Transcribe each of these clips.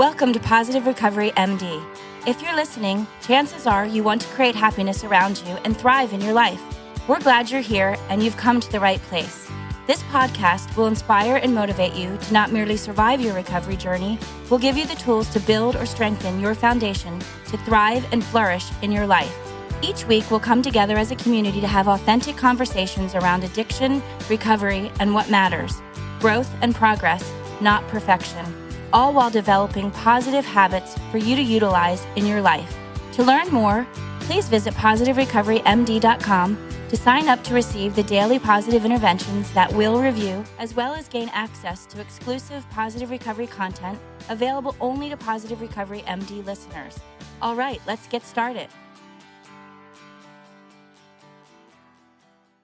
Welcome to Positive Recovery MD. If you're listening, chances are you want to create happiness around you and thrive in your life. We're glad you're here and you've come to the right place. This podcast will inspire and motivate you to not merely survive your recovery journey, we'll give you the tools to build or strengthen your foundation to thrive and flourish in your life. Each week, we'll come together as a community to have authentic conversations around addiction, recovery, and what matters. Growth and progress, not perfection. All while developing positive habits for you to utilize in your life. To learn more, please visit positiverecoverymd.com to sign up to receive the daily positive interventions that we'll review, as well as gain access to exclusive Positive Recovery content available only to Positive Recovery MD listeners. All right, let's get started.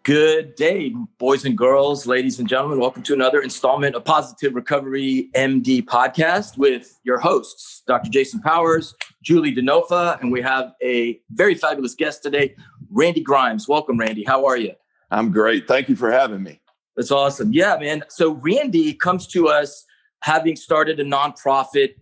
Good day, boys and girls, ladies and gentlemen. Welcome to another installment of Positive Recovery MD podcast with your hosts, Dr. Jason Powers, Julie DeNofa, and we have a very fabulous guest today, Randy Grimes. Welcome, Randy. How are you? I'm great. Thank you for having me. That's awesome. Yeah, man. So Randy comes to us having started a nonprofit,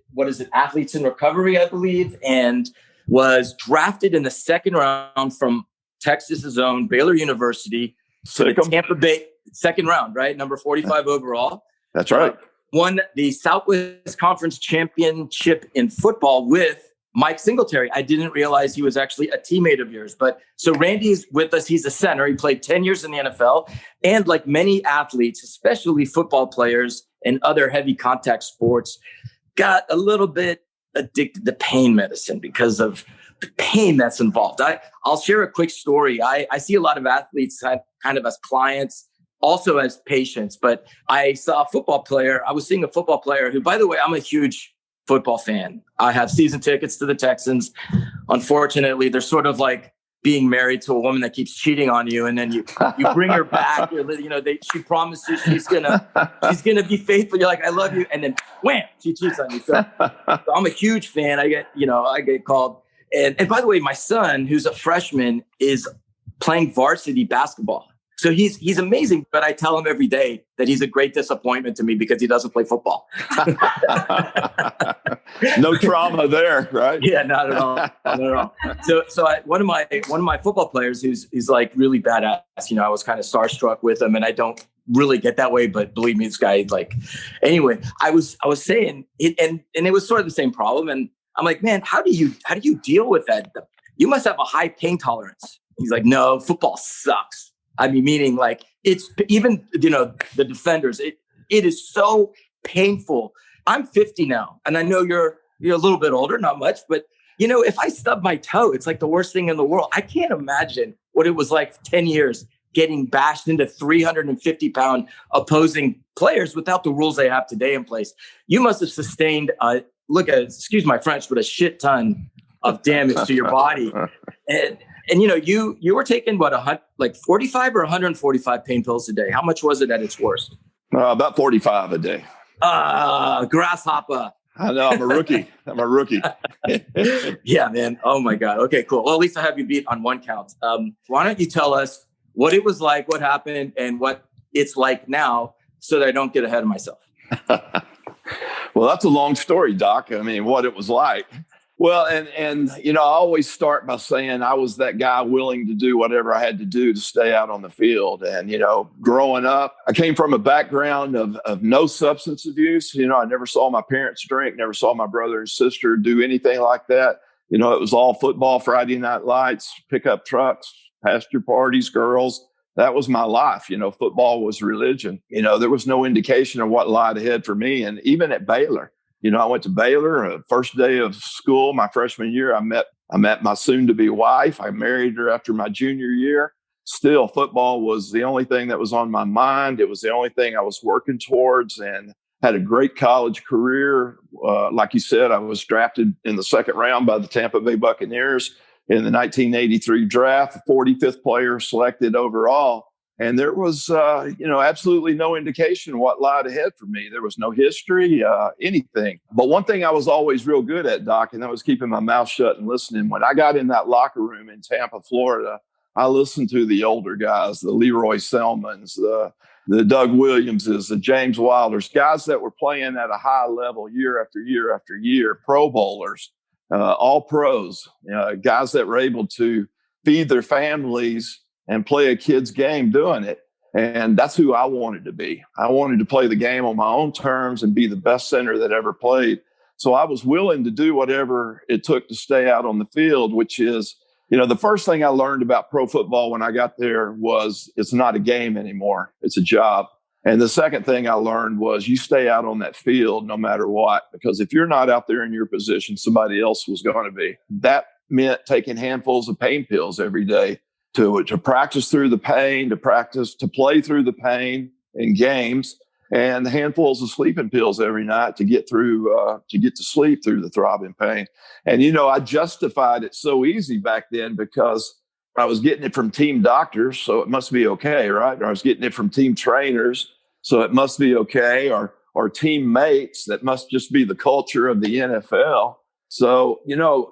Athletes in Recovery, I believe, and was drafted in the second round from Texas's own Baylor University to the Tampa Bay, second round, right? Number 45 overall. That's right. Won the Southwest Conference Championship in football with Mike Singletary. I didn't realize he was actually a teammate of yours. But so Randy's with us. He's a center. He played 10 years in the NFL. And like many athletes, especially football players and other heavy contact sports, got a little bit addicted to pain medicine because of the pain that's involved. I'll share a quick story. I see a lot of athletes kind of as clients, also as patients, but I saw a football player. I was seeing a football player who, by the way, I'm a huge football fan. I have season tickets to the Texans. Unfortunately, they're sort of like being married to a woman that keeps cheating on you, and then you bring her back. She promises she's gonna be faithful. You're like, I love you, and then wham, she cheats on you. So I'm a huge fan. I get called. And by the way, my son, who's a freshman, is playing varsity basketball. So he's amazing, but I tell him every day that he's a great disappointment to me because he doesn't play football. No trauma there, right? Yeah, not at all. Not at all. So one of my football players he's like really badass. I was kind of starstruck with him, and I don't really get that way, but believe me, this guy anyway. I was saying it, and it was sort of the same problem, and I'm like, man, how do you deal with that? You must have a high pain tolerance. He's like, no, football sucks. I mean, meaning like it's even, the defenders, it is so painful. I'm 50 now, and I know you're a little bit older, not much, but if I stub my toe, it's like the worst thing in the world. I can't imagine what it was like for 10 years getting bashed into 350-pound opposing players without the rules they have today in place. You must have sustained excuse my French, but a shit ton of damage to your body. And you were taking 45 or 145 pain pills a day. How much was it at its worst? About 45 a day. Grasshopper. I know, I'm a rookie. Yeah, man. Oh my God. Okay, cool. Well, at least I have you beat on one count. Why don't you tell us what it was like, what happened, and what it's like now so that I don't get ahead of myself. Well, that's a long story, Doc. I mean, what it was like. Well, and I always start by saying I was that guy willing to do whatever I had to do to stay out on the field. And, growing up, I came from a background of no substance abuse. I never saw my parents drink, never saw my brother and sister do anything like that. It was all football, Friday night lights, pickup trucks, pasture parties, girls. That was my life. Football was religion. There was no indication of what lied ahead for me. And even at Baylor, I went to Baylor, first day of school, my freshman year, I met my soon-to-be wife. I married her after my junior year. Still, football was the only thing that was on my mind. It was the only thing I was working towards, and had a great college career. Like you said, I was drafted in the second round by the Tampa Bay Buccaneers in the 1983 draft, 45th player selected overall. And there was, absolutely no indication what lied ahead for me. There was no history, anything. But one thing I was always real good at, Doc, and that was keeping my mouth shut and listening. When I got in that locker room in Tampa, Florida, I listened to the older guys, the Leroy Selmans, the the Doug Williamses, the James Wilders, guys that were playing at a high level year after year after year, Pro Bowlers, all pros, guys that were able to feed their families and play a kid's game doing it. And that's who I wanted to be. I wanted to play the game on my own terms and be the best center that ever played. So I was willing to do whatever it took to stay out on the field, which is, the first thing I learned about pro football when I got there was it's not a game anymore. It's a job. And the second thing I learned was you stay out on that field no matter what, because if you're not out there in your position, somebody else was going to be. That meant taking handfuls of pain pills every day to practice through the pain, to play through the pain in games, and handfuls of sleeping pills every night to get to sleep through the throbbing pain. And, I justified it so easy back then because I was getting it from team doctors, so it must be okay, right? Or I was getting it from team trainers, so it must be okay, or teammates. That must just be the culture of the NFL. So,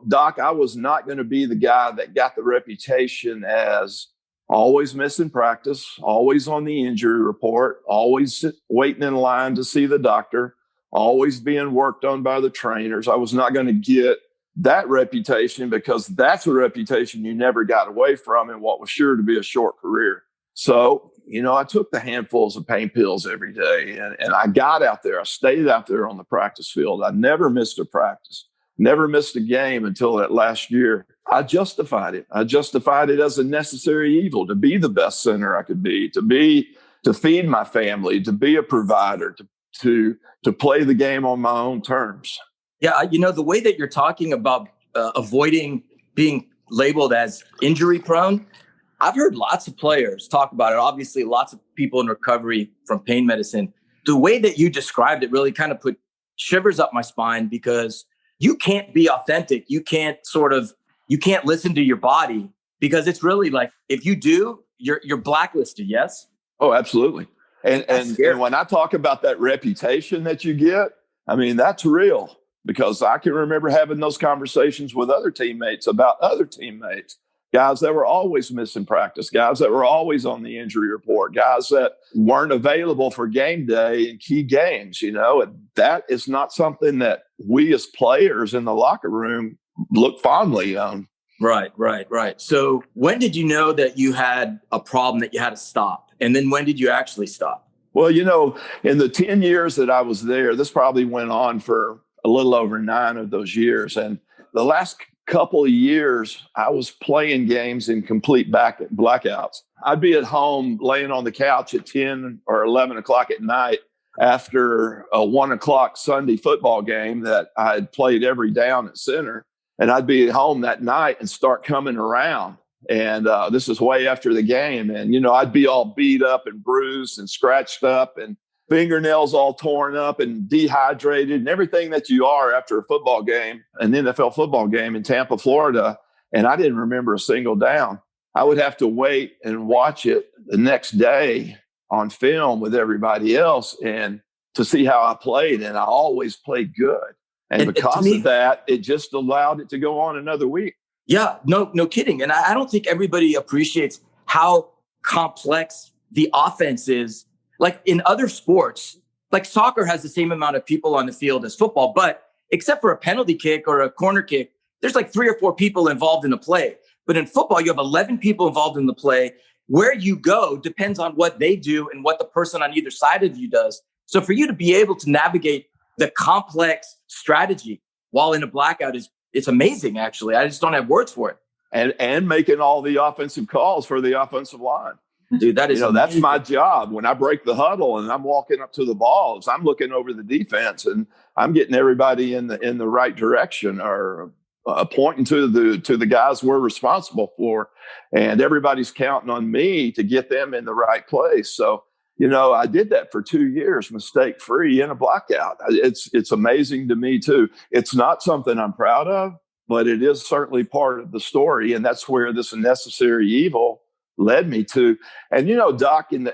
Doc, I was not going to be the guy that got the reputation as always missing practice, always on the injury report, always waiting in line to see the doctor, always being worked on by the trainers. I was not going to get that reputation because that's a reputation you never got away from in what was sure to be a short career. So, I took the handfuls of pain pills every day and I got out there. I stayed out there on the practice field. I never missed a practice, never missed a game until that last year. I justified it. I justified it as a necessary evil to be the best center I could be, to feed my family, to be a provider, to play the game on my own terms. Yeah, the way that you're talking about avoiding being labeled as injury prone, I've heard lots of players talk about it. Obviously, lots of people in recovery from pain medicine. The way that you described it really kind of put shivers up my spine because you can't be authentic. You can't listen to your body because it's really like, if you do, you're blacklisted. Yes. Oh, absolutely. And when I talk about that reputation that you get, I mean, that's real because I can remember having those conversations with other teammates about other teammates, guys that were always missing practice, guys that were always on the injury report, guys that weren't available for game day in key games, and that is not something that we as players in the locker room look fondly on. Right. So when did you know that you had a problem that you had to stop? And then when did you actually stop? Well, in the 10 years that I was there, this probably went on for a little over 9 of those years. And the last couple of years, I was playing games in complete blackouts. I'd be at home laying on the couch at 10 or 11 o'clock at night after a 1 o'clock Sunday football game that I had played every down at center. And I'd be at home that night and start coming around. And this is way after the game. And, I'd be all beat up and bruised and scratched up and fingernails all torn up and dehydrated and everything that you are after a football game, an NFL football game in Tampa, Florida. And I didn't remember a single down. I would have to wait and watch it the next day on film with everybody else and to see how I played. And I always played good. And because of that, it just allowed it to go on another week. Yeah, no kidding. And I don't think everybody appreciates how complex the offense is. Like in other sports, like soccer has the same amount of people on the field as football, but except for a penalty kick or a corner kick, there's like 3 or 4 people involved in the play. But in football, you have 11 people involved in the play. Where you go depends on what they do and what the person on either side of you does. So for you to be able to navigate the complex strategy while in a blackout it's amazing, actually. I just don't have words for it. And making all the offensive calls for the offensive line. Dude, that is that's my job. When I break the huddle and I'm walking up to the balls, I'm looking over the defense and I'm getting everybody in the right direction or pointing to the guys we're responsible for. And everybody's counting on me to get them in the right place. So, I did that for 2 years, mistake free in a blackout. It's amazing to me too. It's not something I'm proud of, but it is certainly part of the story. And that's where this necessary evil led me to. And, Doc, in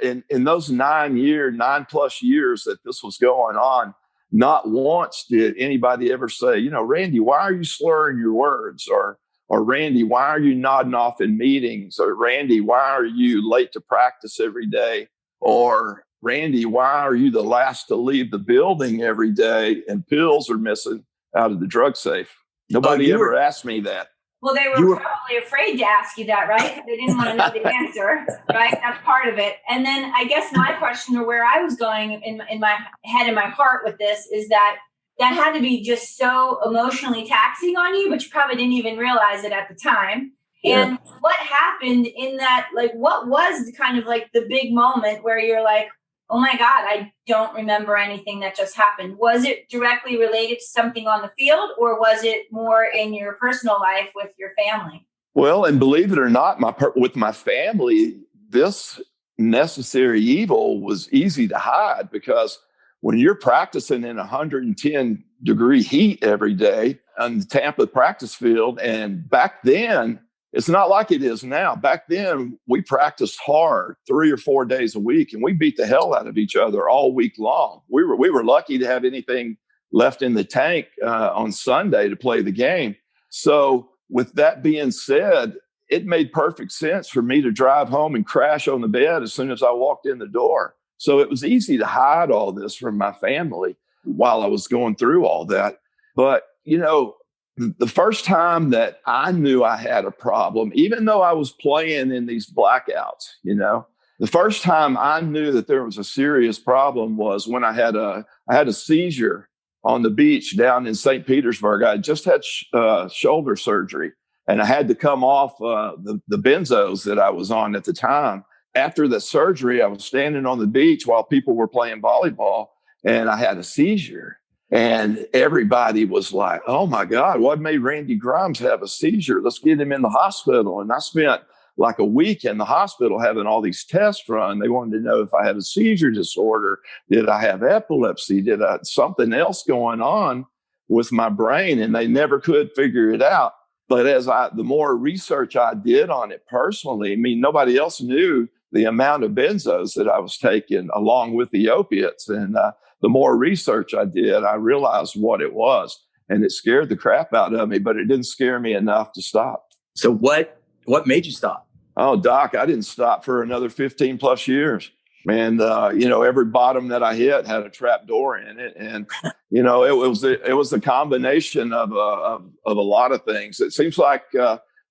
those 9+ years that this was going on, not once did anybody ever say, Randy, why are you slurring your words? Or Randy, why are you nodding off in meetings? Or Randy, why are you late to practice every day? Or Randy, why are you the last to leave the building every day and pills are missing out of the drug safe? Nobody ever asked me that. Well, they were probably afraid to ask you that, right? They didn't want to know the answer, right? That's part of it. And then I guess my question, or where I was going in my head and my heart with this, is that had to be just so emotionally taxing on you, but you probably didn't even realize it at the time. Yeah. And what happened in that, like, what was kind of like the big moment where you're like, oh my God, I don't remember anything that just happened? Was it directly related to something on the field, or was it more in your personal life with your family? Well, and believe it or not, with my family, this necessary evil was easy to hide, because when you're practicing in 110-degree heat every day on the Tampa practice field, and back then, it's not like it is now. Back then, we practiced hard 3 or 4 days a week, and we beat the hell out of each other all week long. We were lucky to have anything left in the tank on Sunday to play the game. So with that being said, it made perfect sense for me to drive home and crash on the bed as soon as I walked in the door. So it was easy to hide all this from my family while I was going through all that. But, the first time that I knew I had a problem, even though I was playing in these blackouts, the first time I knew that there was a serious problem was when I had a seizure on the beach down in St. Petersburg. I just had shoulder surgery, and I had to come off the benzos that I was on at the time. After the surgery, I was standing on the beach while people were playing volleyball, and I had a seizure. And everybody was like, oh, my God, what made Randy Grimes have a seizure? Let's get him in the hospital. And I spent like a week in the hospital having all these tests run. They wanted to know if I had a seizure disorder. Did I have epilepsy? Did I something else going on with my brain? And they never could figure it out. But the more research I did on it personally, nobody else knew the amount of benzos that I was taking along with the opiates. And the more research I did, I realized what it was. And it scared the crap out of me, but it didn't scare me enough to stop. So what made you stop? Oh, Doc, I didn't stop for another 15 plus years. And, every bottom that I hit had a trap door in it. And, it was a combination of a lot of things. It seems like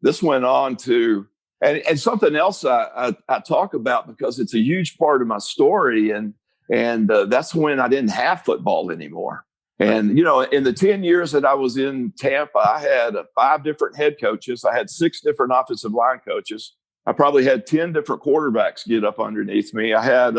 this went on to, and something else I talk about because it's a huge part of my story. And that's when I didn't have football anymore. And, in the 10 years that I was in Tampa, I had 5 different head coaches. I had 6 different offensive line coaches. I probably had 10 different quarterbacks get up underneath me. I had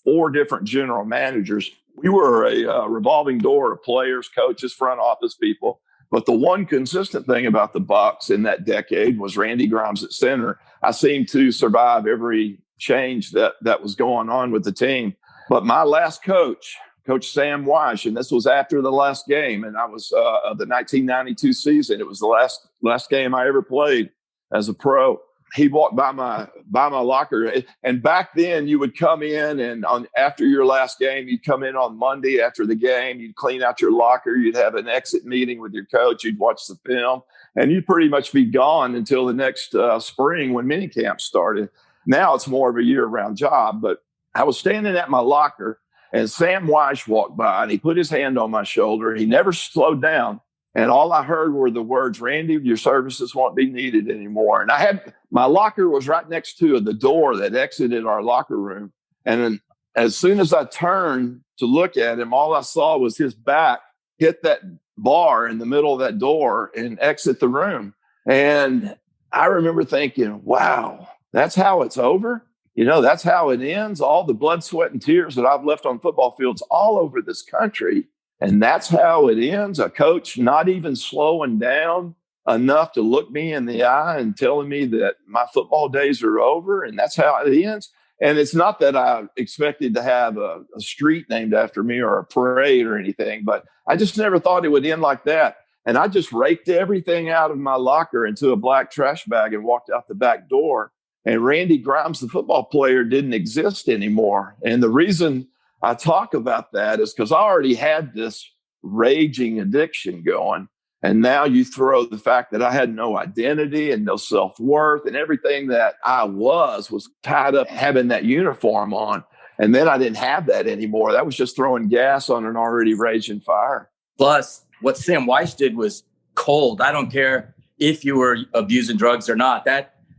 4 different general managers. We were a revolving door of players, coaches, front office people. But the one consistent thing about the Bucs in that decade was Randy Grimes at center. I seemed to survive every change that was going on with the team. But my last coach, Coach Sam Weish, and this was after the last game, and I was of the 1992 season. It was the last game I ever played as a pro. He walked by my locker, and back then you would come in, and after your last game, you'd come in on Monday after the game. You'd clean out your locker. You'd have an exit meeting with your coach. You'd watch the film, and you'd pretty much be gone until the next spring when minicamp started. Now it's more of a year-round job, but I was standing at my locker, and Sam Weish walked by, and he put his hand on my shoulder. He never slowed down. And all I heard were the words, Randy, your services won't be needed anymore. And my locker was right next to the door that exited our locker room. And then as soon as I turned to look at him, all I saw was his back hit that bar in the middle of that door and exit the room. And I remember thinking, wow, that's how it's over? That's how it ends. All the blood, sweat, and tears that I've left on football fields all over this country. And that's how it ends. A coach not even slowing down enough to look me in the eye and telling me that my football days are over. And that's how it ends. And it's not that I expected to have a street named after me or a parade or anything, but I just never thought it would end like that. And I just raked everything out of my locker into a black trash bag and walked out the back door. And Randy Grimes, the football player, didn't exist anymore. And the reason I talk about that is because I already had this raging addiction going. And now you throw the fact that I had no identity and no self-worth, and everything that I was tied up having that uniform on. And then I didn't have that anymore. That was just throwing gas on an already raging fire. Plus, what Sam Weiss did was cold. I don't care if you were abusing drugs or not.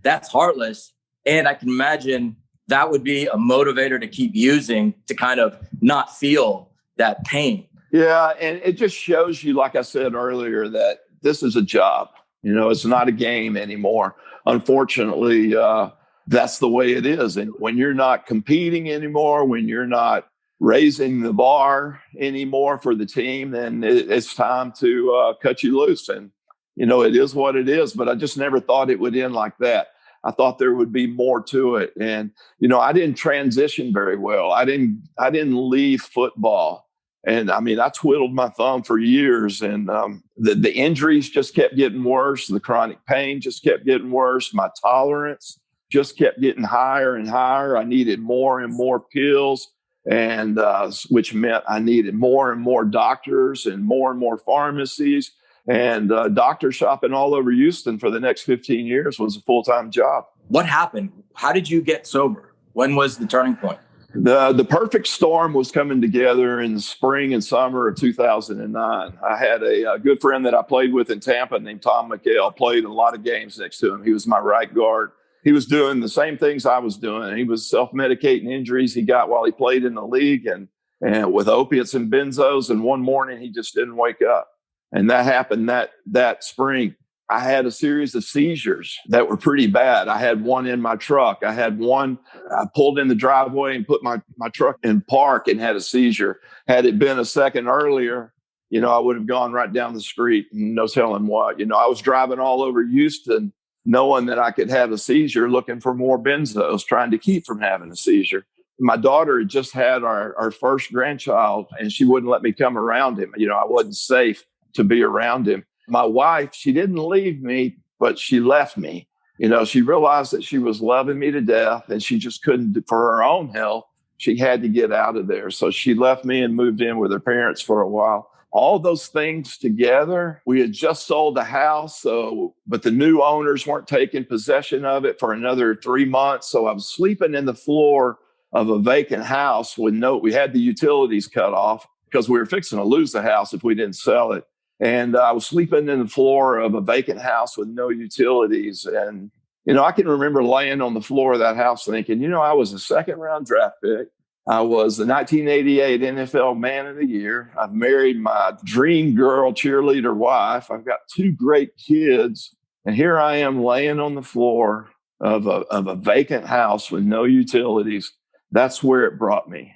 That's heartless. And I can imagine that would be a motivator to keep using, to kind of not feel that pain. Yeah. And it just shows you, like I said earlier, that this is a job. It's not a game anymore. Unfortunately, that's the way it is. And when you're not competing anymore, when you're not raising the bar anymore for the team, then it's time to cut you loose. And, it is what it is. But I just never thought it would end like that. I thought there would be more to it. And, I didn't transition very well. I didn't leave football. And I mean, I twiddled my thumb for years, and the injuries just kept getting worse. The chronic pain just kept getting worse. My tolerance just kept getting higher and higher. I needed more and more pills, and which meant I needed more and more doctors and more pharmacies. And doctor shopping all over Houston for the next 15 years was a full-time job. What happened? How did you get sober? When was the turning point? The perfect storm was coming together in the spring and summer of 2009. I had a good friend that I played with in Tampa named Tom McHale. Played a lot of games next to him. He was my right guard. He was doing the same things I was doing. He was self-medicating injuries he got while he played in the league and with opiates and benzos. And one morning he just didn't wake up. And that happened that spring. I had a series of seizures that were pretty bad. I had one in my truck. I pulled in the driveway and put my truck in park and had a seizure. Had it been a second earlier, I would have gone right down the street and no telling what. I was driving all over Houston knowing that I could have a seizure, looking for more benzos, trying to keep from having a seizure. My daughter had just had our first grandchild, and she wouldn't let me come around him. I wasn't safe to be around him. My wife, she didn't leave me, but she left me. She realized that she was loving me to death, and she just couldn't, for her own health, she had to get out of there. So she left me and moved in with her parents for a while. All those things together, we had just sold the house, but the new owners weren't taking possession of it for another 3 months. So I was sleeping in the floor of a vacant house we had the utilities cut off because we were fixing to lose the house if we didn't sell it. And I was sleeping in the floor of a vacant house with no utilities. And, I can remember laying on the floor of that house thinking, I was a second round draft pick. I was the 1988 NFL Man of the Year. I've married my dream girl cheerleader wife. I've got 2 great kids. And here I am laying on the floor of a vacant house with no utilities. That's where it brought me.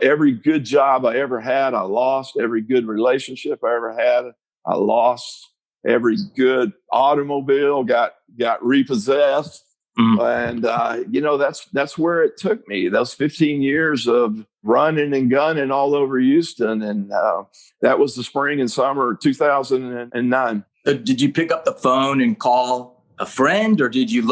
Every good job I ever had, I lost. Every good relationship I ever had, I lost. Every good automobile got repossessed. And, that's where it took me. Those 15 years of running and gunning all over Houston. And that was the spring and summer of 2009. Did you pick up the phone and call a friend, or did you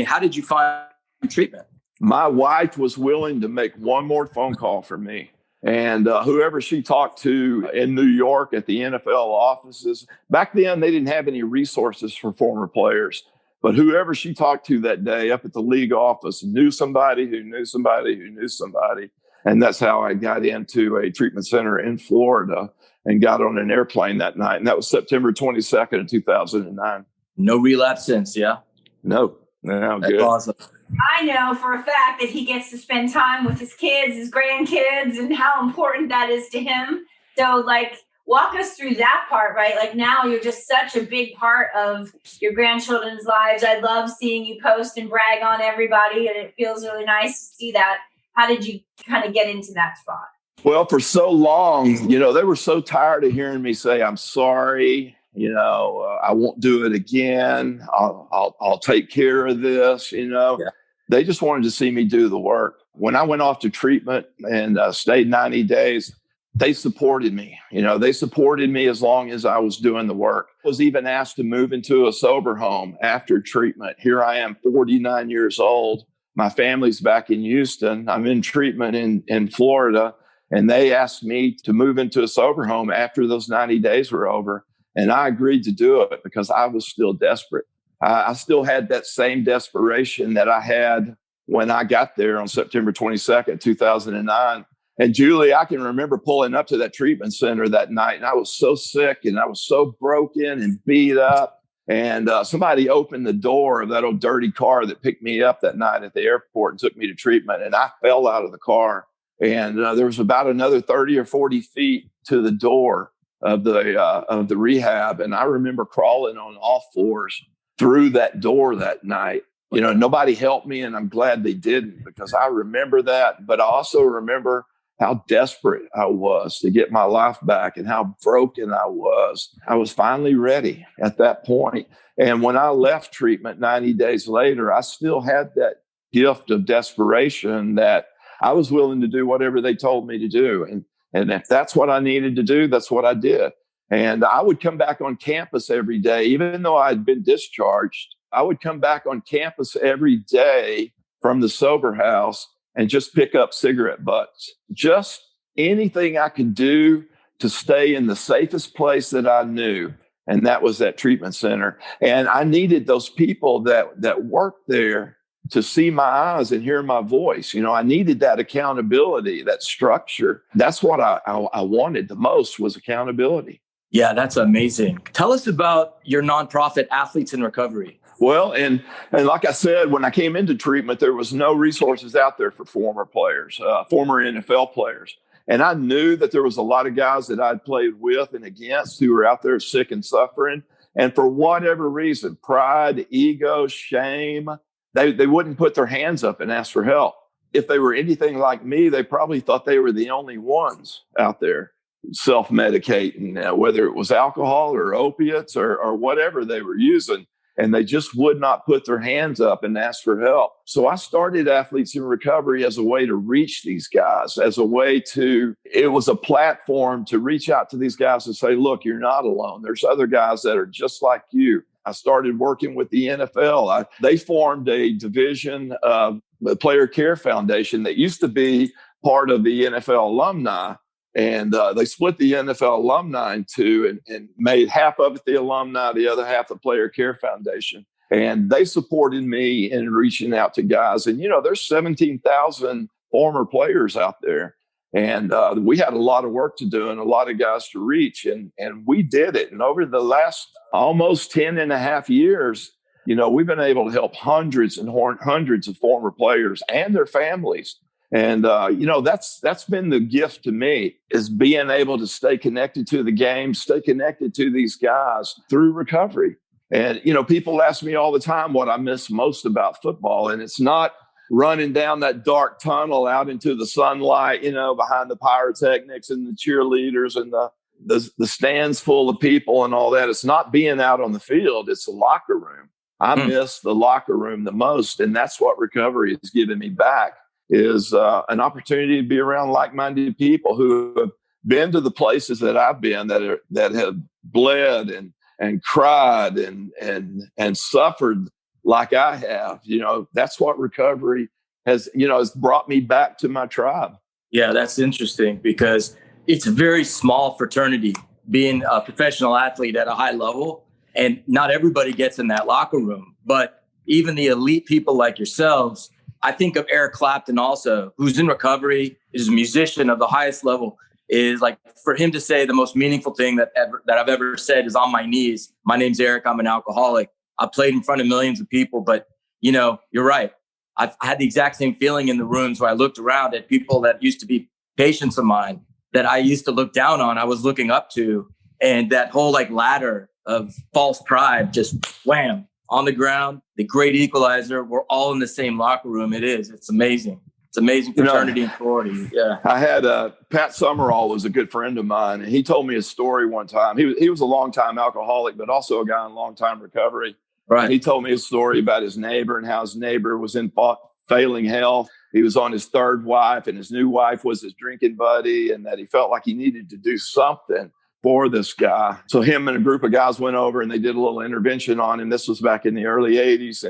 how did you find treatment? My wife was willing to make one more phone call for me. And whoever she talked to in New York at the NFL offices, back then they didn't have any resources for former players. But whoever she talked to that day up at the league office knew somebody who knew somebody who knew somebody. And that's how I got into a treatment center in Florida and got on an airplane that night. And that was September 22nd of 2009. No relapse since, yeah? No, That's good. Awesome. I know for a fact that he gets to spend time with his kids, his grandkids, and how important that is to him. So, walk us through that part, right? Now you're just such a big part of your grandchildren's lives. I love seeing you post and brag on everybody, and it feels really nice to see that. How did you kind of get into that spot? Well, for so long, they were so tired of hearing me say, I'm sorry. I won't do it again. I'll take care of this. Yeah. They just wanted to see me do the work. When I went off to treatment and stayed 90 days, they supported me. They supported me as long as I was doing the work. I was even asked to move into a sober home after treatment. Here I am, 49 years old. My family's back in Houston. I'm in treatment in Florida. And they asked me to move into a sober home after those 90 days were over. And I agreed to do it because I was still desperate. I still had that same desperation that I had when I got there on September 22nd, 2009. And Julie, I can remember pulling up to that treatment center that night, and I was so sick and I was so broken and beat up. And somebody opened the door of that old dirty car that picked me up that night at the airport and took me to treatment. And I fell out of the car. And there was about another 30 or 40 feet to the door of the rehab. And I remember crawling on all fours through that door that night. You know, nobody helped me, and I'm glad they didn't, because I remember that. But I also remember how desperate I was to get my life back and how broken I was. I was finally ready at that point. And when I left treatment 90 days later, I still had that gift of desperation that I was willing to do whatever they told me to do. And if that's what I needed to do, that's what I did. And I would come back on campus every day, even though I'd been discharged. I would come back on campus every day from the sober house and just pick up cigarette butts. Just anything I could do to stay in the safest place that I knew. And that was that treatment center. And I needed those people that worked there to see my eyes and hear my voice. You know, I needed that accountability, that structure. That's what I wanted the most, was accountability. Yeah, that's amazing. Tell us about your nonprofit, Athletes in Recovery. Well, and like I said, when I came into treatment, there was no resources out there for former players, former NFL players. And I knew that there was a lot of guys that I'd played with and against who were out there sick and suffering. And for whatever reason, pride, ego, shame, they wouldn't put their hands up and ask for help. If they were anything like me, they probably thought they were the only ones out there self-medicating, whether it was alcohol or opiates or whatever they were using. And they just would not put their hands up and ask for help. So I started Athletes in Recovery as a way to reach these guys, it was a platform to reach out to these guys and say, look, you're not alone. There's other guys that are just like you. I started working with the NFL. They formed a division of the Player Care Foundation that used to be part of the NFL alumni. And they split the NFL alumni in two and made half of it the alumni, the other half the Player Care Foundation. And they supported me in reaching out to guys. And, you know, there's 17,000 former players out there. And we had a lot of work to do and a lot of guys to reach. And we did it. And over the last almost 10 and a half years, you know, we've been able to help hundreds and hundreds of former players and their families. And, you know, that's been the gift to me, is being able to stay connected to the game, stay connected to these guys through recovery. And, you know, people ask me all the time what I miss most about football. And it's not running down that dark tunnel out into the sunlight, you know, behind the pyrotechnics and the cheerleaders and the stands full of people and all that. It's not being out on the field. It's the locker room. I miss the locker room the most. And that's what recovery has given me back. Is an opportunity to be around like-minded people who have been to the places that I've been, that have bled and cried and suffered like I have. You know, that's what recovery has brought me back to my tribe. Yeah, that's interesting, because it's a very small fraternity, being a professional athlete at a high level, and not everybody gets in that locker room. But even the elite people like yourselves, I think of Eric Clapton also, who's in recovery, is a musician of the highest level, is like, for him to say the most meaningful thing that I've ever said is on my knees. My name's Eric. I'm an alcoholic. I played in front of millions of people, but you know, you're right. I had the exact same feeling in the rooms where I looked around at people that used to be patients of mine that I used to look down on, I was looking up to. And that whole like ladder of false pride just wham on the ground. The great equalizer. We're all in the same locker room. It's amazing. It's amazing fraternity and sorority. Yeah. I had Pat Summerall was a good friend of mine, and he told me a story one time. He was a longtime alcoholic, but also a guy in long-time recovery. Right. And he told me a story about his neighbor and how his neighbor was in failing health. He was on his third wife, and his new wife was his drinking buddy, and that he felt like he needed to do something for this guy. So him and a group of guys went over and they did a little intervention on him. This was back in the early 80s,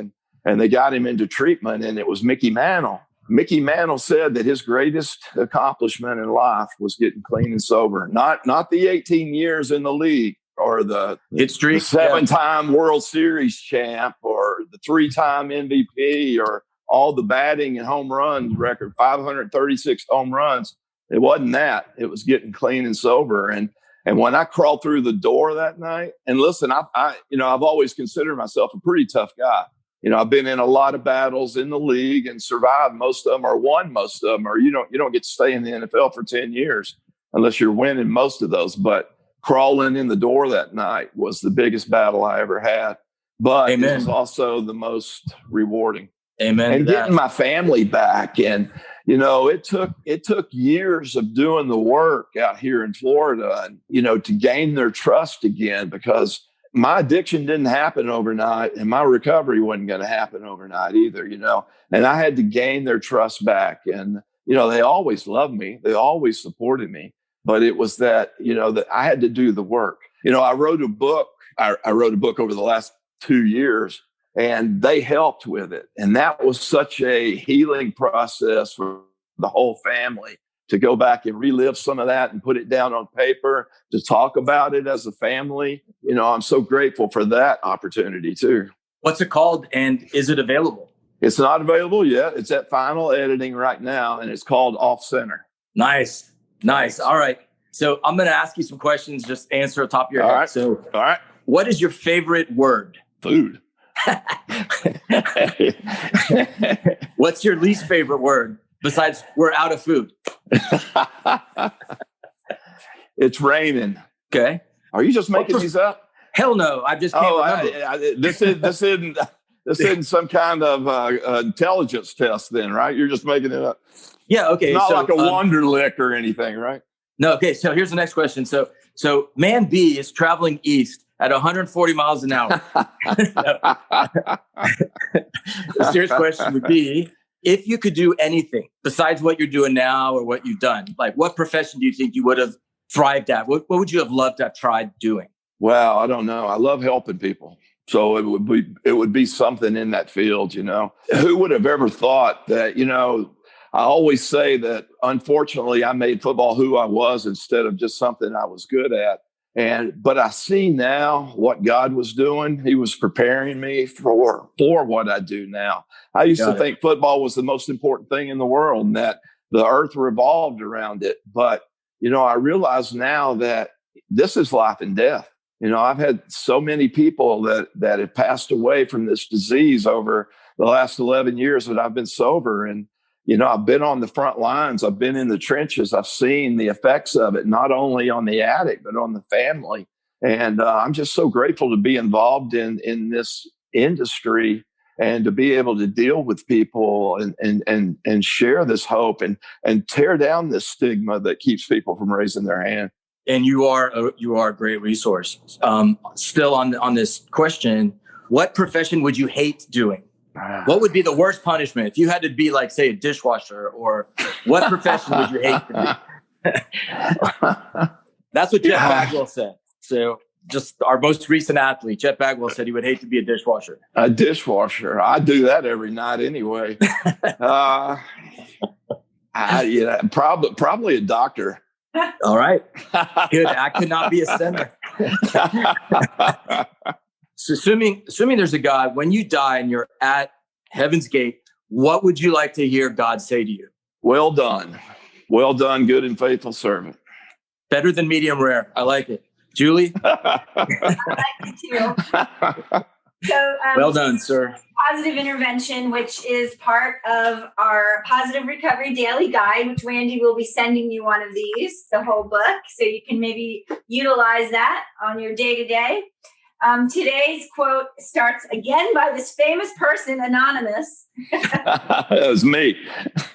and they got him into treatment, and it was Mickey Mantle. Mickey Mantle said that his greatest accomplishment in life was getting clean and sober. Not the 18 years in the league or the 7-time World Series champ or the 3-time MVP or all the batting and home runs record, 536 home runs. It wasn't that. It was getting clean and sober. And when I crawled through the door that night, and listen, I've always considered myself a pretty tough guy. I've been in a lot of battles in the league and survived most of them, or won most of them, or you don't get to stay in the NFL for 10 years unless you're winning most of those. But crawling in the door that night was the biggest battle I ever had. But Amen. It was also the most rewarding. Amen. And getting my family back. And, it took years of doing the work out here in Florida, and, to gain their trust again, because my addiction didn't happen overnight and my recovery wasn't going to happen overnight either, and I had to gain their trust back. And, they always loved me. They always supported me. But it was that, that I had to do the work. I wrote a book. I wrote a book over the last 2 years, and they helped with it. And that was such a healing process for the whole family to go back and relive some of that and put it down on paper, to talk about it as a family. I'm so grateful for that opportunity too. What's it called, and is it available? It's not available yet. It's at final editing right now, and it's called Off Center. Nice. All right. So I'm going to ask you some questions. Just answer at the top of your head. Right. So, all right. What is your favorite word? Food. What's your least favorite word besides we're out of food? It's raining. Okay. Are you just making these up? Hell no. I just can't remember. This isn't some kind of intelligence test then, right? You're just making it up. Yeah. Okay. It's not like a Wonderlic or anything, right? No. Okay. So here's the next question. So man B is traveling east at 140 miles an hour. The serious question would be, if you could do anything besides what you're doing now or what you've done, like what profession do you think you would have thrived at? What would you have loved to have tried doing? Well, I don't know. I love helping people. So it would be something in that field, Who would have ever thought that, I always say that, unfortunately, I made football who I was instead of just something I was good at. But I see now what God was doing. He was preparing me for what I do now. I used to think football was the most important thing in the world and that the earth revolved around it. But, I realize now that this is life and death. I've had so many people that have passed away from this disease over the last 11 years that I've been sober. And, I've been on the front lines. I've been in the trenches. I've seen the effects of it, not only on the addict, but on the family. And I'm just so grateful to be involved in this industry and to be able to deal with people and share this hope and tear down this stigma that keeps people from raising their hand. And you are a great resource. Still on this question, what profession would you hate doing? What would be the worst punishment if you had to be like, say, a dishwasher? Or what profession would you hate to be? That's what Jeff Bagwell said. So just our most recent athlete, Jeff Bagwell, said he would hate to be a dishwasher. A dishwasher. I do that every night anyway. Probably a doctor. All right. Good. I could not be a center. So assuming there's a God, when you die and you're at heaven's gate, what would you like to hear God say to you? Well done. Well done, good and faithful servant. Better than medium rare. I like it. Julie? I like it too. So, well done, sir. Positive intervention, which is part of our Positive Recovery Daily Guide, which Randy will be sending you one of these, the whole book, so you can maybe utilize that on your day-to-day. Today's quote starts again by this famous person, Anonymous. That was me.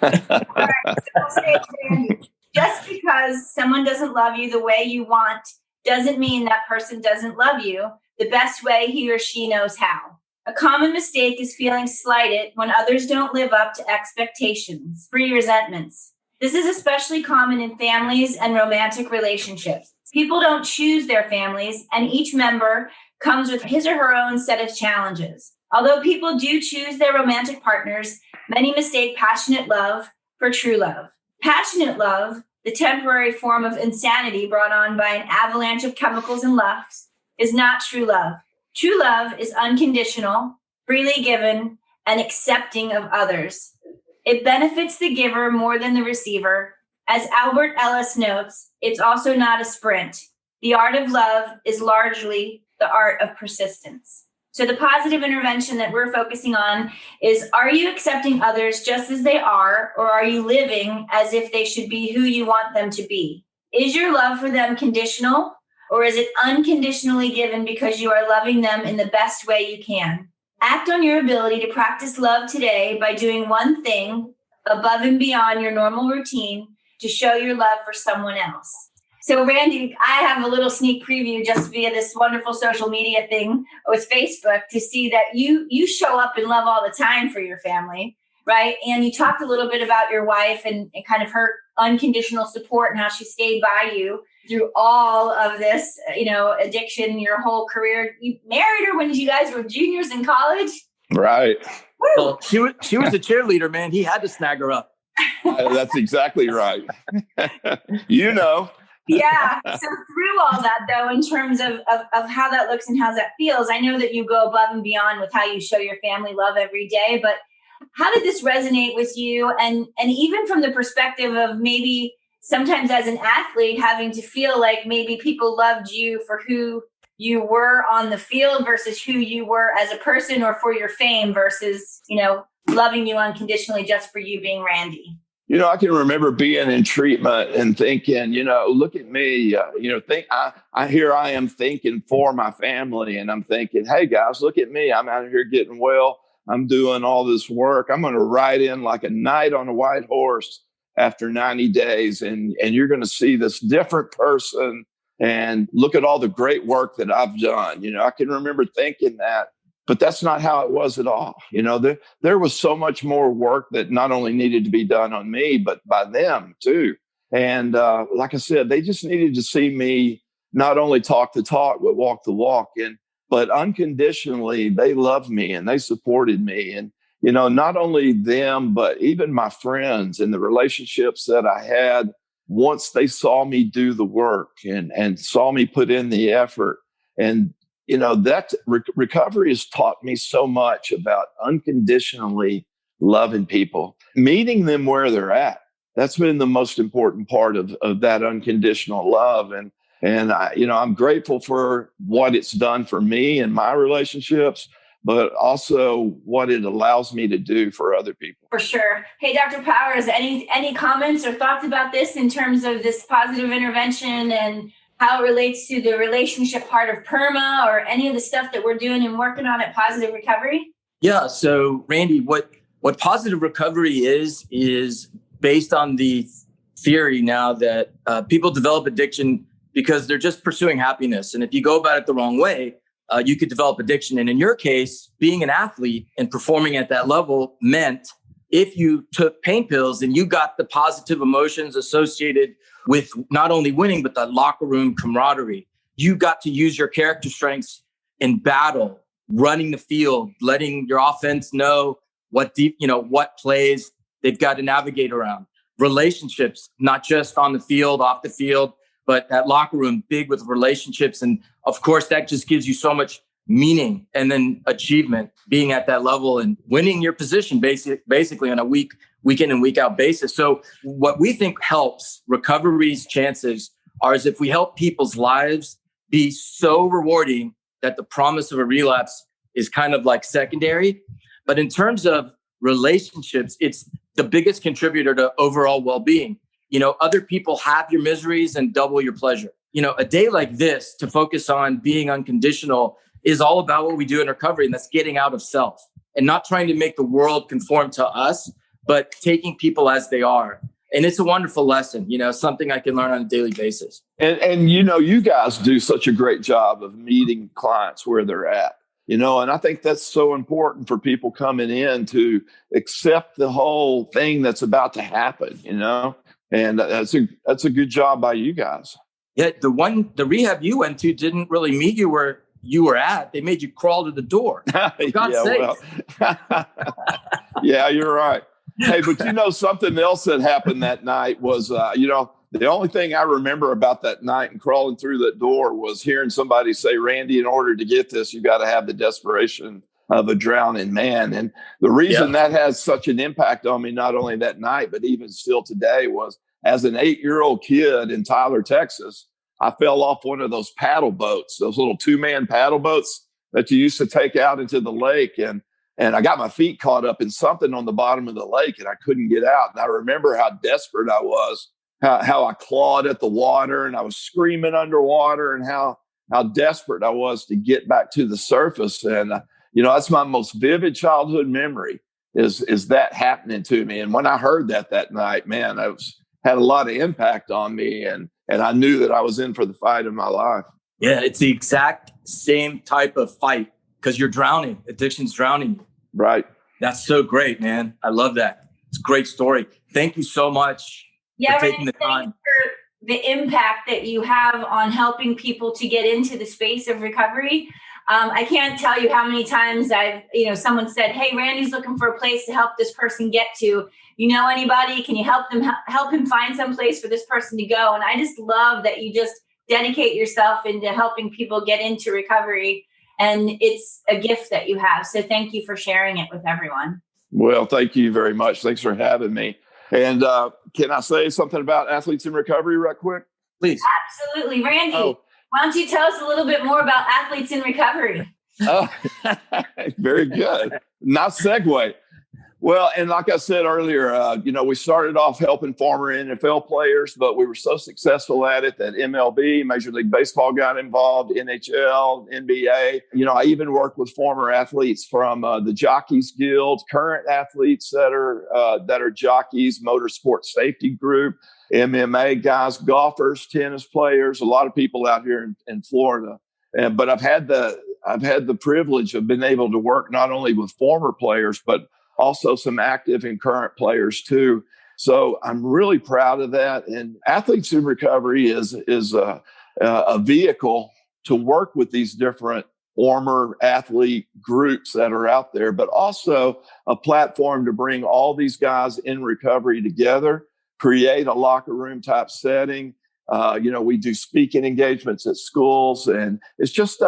All right, so I'll say it to Randy. Just because someone doesn't love you the way you want doesn't mean that person doesn't love you the best way he or she knows how. A common mistake is feeling slighted when others don't live up to expectations, free resentments. This is especially common in families and romantic relationships. People don't choose their families, and each member comes with his or her own set of challenges. Although people do choose their romantic partners, many mistake passionate love for true love. Passionate love, the temporary form of insanity brought on by an avalanche of chemicals and lusts, is not true love. True love is unconditional, freely given, and accepting of others. It benefits the giver more than the receiver. As Albert Ellis notes, it's also not a sprint. The art of love is largely the art of persistence. So the positive intervention that we're focusing on is, are you accepting others just as they are, or are you living as if they should be who you want them to be? Is your love for them conditional, or is it unconditionally given because you are loving them in the best way you can? Act on your ability to practice love today by doing one thing above and beyond your normal routine to show your love for someone else. So Randy, I have a little sneak preview just via this wonderful social media thing with Facebook to see that you show up in love all the time for your family, right? And you talked a little bit about your wife and kind of her unconditional support and how she stayed by you through all of this, addiction, your whole career. You married her when you guys were juniors in college? Right. Well, she was a cheerleader, man. He had to snag her up. That's exactly right. Yeah. So through all that, though, in terms of how that looks and how that feels, I know that you go above and beyond with how you show your family love every day. But how did this resonate with you? And even from the perspective of maybe sometimes as an athlete, having to feel like maybe people loved you for who you were on the field versus who you were as a person, or for your fame versus, loving you unconditionally just for you being Randy. I can remember being in treatment and thinking, look at me, here I am thinking for my family, and I'm thinking, hey guys, look at me. I'm out here getting well. I'm doing all this work. I'm going to ride in like a knight on a white horse after 90 days. And you're going to see this different person and look at all the great work that I've done. I can remember thinking that, but that's not how it was at all. There was so much more work that not only needed to be done on me, but by them too. And like I said, they just needed to see me not only talk the talk, but walk the walk. But unconditionally, they loved me and they supported me. And, not only them, but even my friends and the relationships that I had once they saw me do the work and saw me put in the effort. And, that recovery has taught me so much about unconditionally loving people, meeting them where they're at. That's been the most important part of that unconditional love. And I'm grateful for what it's done for me and my relationships, but also what it allows me to do for other people. For sure. Hey, Dr. Powers, any comments or thoughts about this in terms of this positive intervention and how it relates to the relationship part of PERMA, or any of the stuff that we're doing and working on at Positive Recovery? Yeah. So Randy, what positive recovery is based on the theory now that people develop addiction because they're just pursuing happiness. And if you go about it the wrong way, you could develop addiction. And in your case, being an athlete and performing at that level meant if you took pain pills and you got the positive emotions associated with not only winning, but the locker room camaraderie, you got to use your character strengths in battle, running the field, letting your offense know what plays they've got to navigate around. Relationships, not just on the field, off the field, but that locker room, big with relationships. And of course, that just gives you so much meaning and then achievement, being at that level and winning your position basically on a week in and week out basis. So what we think helps recovery's chances is if we help people's lives be so rewarding that the promise of a relapse is kind of like secondary. But in terms of relationships, it's the biggest contributor to overall well-being. Other people have your miseries and double your pleasure. A day like this to focus on being unconditional is all about what we do in recovery, and that's getting out of self and not trying to make the world conform to us, but taking people as they are. And it's a wonderful lesson, something I can learn on a daily basis. And you guys do such a great job of meeting clients where they're at, and I think that's so important for people coming in to accept the whole thing that's about to happen, and that's a good job by you guys. Yeah. The rehab you went to didn't really meet you where you were at. They made you crawl to the door. For God's sake. Well, yeah, you're right. Hey, but something else that happened that night was, the only thing I remember about that night and crawling through that door was hearing somebody say, Randy, in order to get this, you got to have the Desperation a drowning man. And the reason that has such an impact on me, not only that night, but even still today, was as an 8-year-old kid in Tyler, Texas, I fell off one of those paddle boats, those little 2-man paddle boats that you used to take out into the lake. And I got my feet caught up in something on the bottom of the lake and I couldn't get out. And I remember how desperate I was, how I clawed at the water and I was screaming underwater, and how desperate I was to get back to the surface. And, that's my most vivid childhood memory is that happening to me. And when I heard that night, man, had a lot of impact on me. And I knew that I was in for the fight of my life. Yeah, it's the exact same type of fight because you're drowning. Addiction's drowning you. Right. That's so great, man. I love that. It's a great story. Thank you so much for taking the time. For the impact that you have on helping people to get into the space of recovery. I can't tell you how many times someone said, "Hey, Randy's looking for a place to help this person get to. You know anybody? Can you help him find some place for this person to go?" And I just love that you just dedicate yourself into helping people get into recovery. And it's a gift that you have. So thank you for sharing it with everyone. Well, thank you very much. Thanks for having me. And can I say something about Athletes in Recovery right quick? Please. Absolutely. Randy, why don't you tell us a little bit more about Athletes in Recovery? Oh, very good. Nice segue. Well, and like I said earlier, we started off helping former NFL players, but we were so successful at it that MLB, Major League Baseball, got involved, NHL, NBA. I even worked with former athletes from the Jockeys Guild, current athletes that are jockeys, Motorsport Safety Group, MMA guys, golfers, tennis players, a lot of people out here in Florida. But I've had the privilege of being able to work not only with former players, but also some active and current players too. So I'm really proud of that. And Athletes in Recovery is a vehicle to work with these different former athlete groups that are out there, but also a platform to bring all these guys in recovery together, create a locker room type setting. We do speaking engagements at schools, and it's just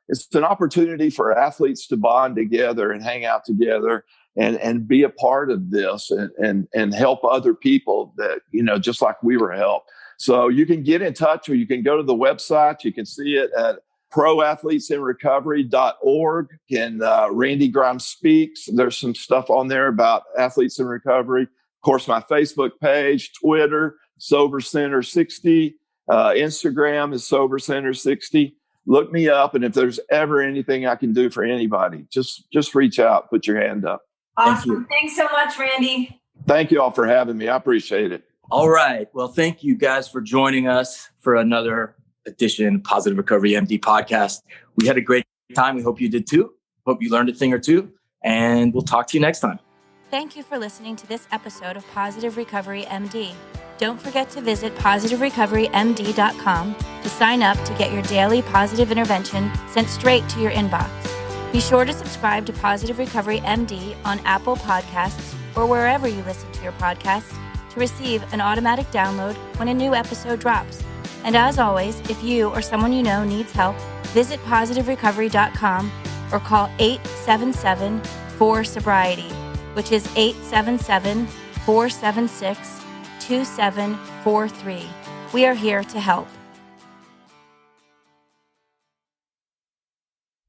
it's an opportunity for athletes to bond together and hang out together and be a part of this and help other people that, just like we were helped. So you can get in touch, or you can go to the website. You can see it at proathletesinrecovery.org. And Randy Grimes Speaks. There's some stuff on there about athletes in recovery. Of course, my Facebook page, Twitter, Sober Center 60, Instagram is Sober Center 60. Look me up, and if there's ever anything I can do for anybody, just reach out, put your hand up. Awesome. Thanks so much, Randy. Thank you all for having me. I appreciate it. All right. Well, thank you guys for joining us for another edition of Positive Recovery MD podcast. We had a great time. We hope you did too. Hope you learned a thing or two, and we'll talk to you next time. Thank you for listening to this episode of Positive Recovery MD. Don't forget to visit positiverecoverymd.com to sign up to get your daily positive intervention sent straight to your inbox. Be sure to subscribe to Positive Recovery MD on Apple Podcasts or wherever you listen to your podcast to receive an automatic download when a new episode drops. And as always, if you or someone you know needs help, visit positiverecovery.com or call 877-4SOBRIETY, which is 877-476-2743. We are here to help.